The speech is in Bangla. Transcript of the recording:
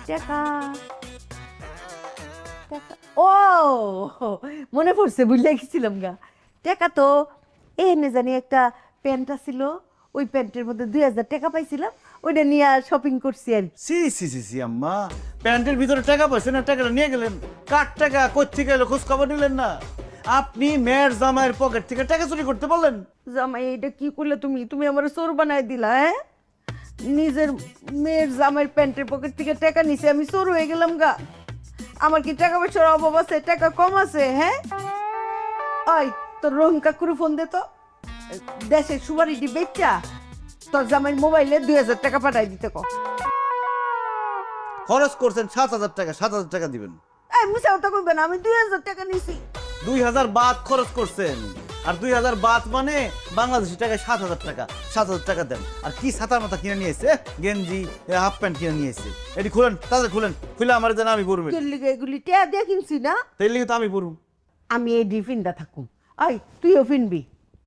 টাকা টাকা ও মনে পড়ছে, বুঝলে গেছিলাম গা। টাকা তো এনে জানি একটা প্যান্ট ছিল, ওই প্যান্টের মধ্যে 2000 টাকা পাইছিলাম, ওইটা নিয়ে শপিং করছি আর কি। সি সি সি সি আম্মা, প্যান্টের ভিতরে টাকা পয়সা না, টাকাটা নিয়ে গেলেন। কার টাকা কোত্থেকে এলো খোঁজ খবর নিলেন না? আপনি মেয়ের জামাইয়ের পকেট থেকে টাকা চুরি করতে বললেন? জামাই এটা কি করলে তুমি? তুমি আমার চোর বানাই দিলা। হ্যাঁ, নিজের মেয়ের জামাইয়ের প্যান্টের পকেট থেকে টাকা নিছে, আমি চোর হয়ে গেলাম গা। আমার কি টাকা পয়সার অভাব আছে? টাকা কম আছে? হ্যাঁ, ওই তোর রহিম কাকুর ফোন দে তো, দেশের সুপারিটি বেচা তোর জামাইয়ের মোবাইলে 2000 টাকা পাঠাই দিতে কো। খরচ করছেন 7000 টাকা, 7000 টাকা দিবেন। এই মিছা কথা কইবেন, আমি 2000 টাকা নিছি। 2000 বাদ খরচ করছেন, আর 2000 বাদ মানে বাংলাদেশি টাকায় 7000 টাকা। 7000 টাকা দেন। আর কি ছাতার মাথা কিনে নিয়ে এসে, গেঞ্জি হাফ প্যান্ট কিনে নিয়ে এসে, এটি খুলেন, তাদের খুলেন, খুলে আমার যেন আমি পড়বেন। কেন লিগে এগুলি টিয়া দিয়ে কিনছি না? তাই লিগে তো আমি পড়ব। আমি এই ডিফিনটা থাকুম। আই তুইও ফিনবি।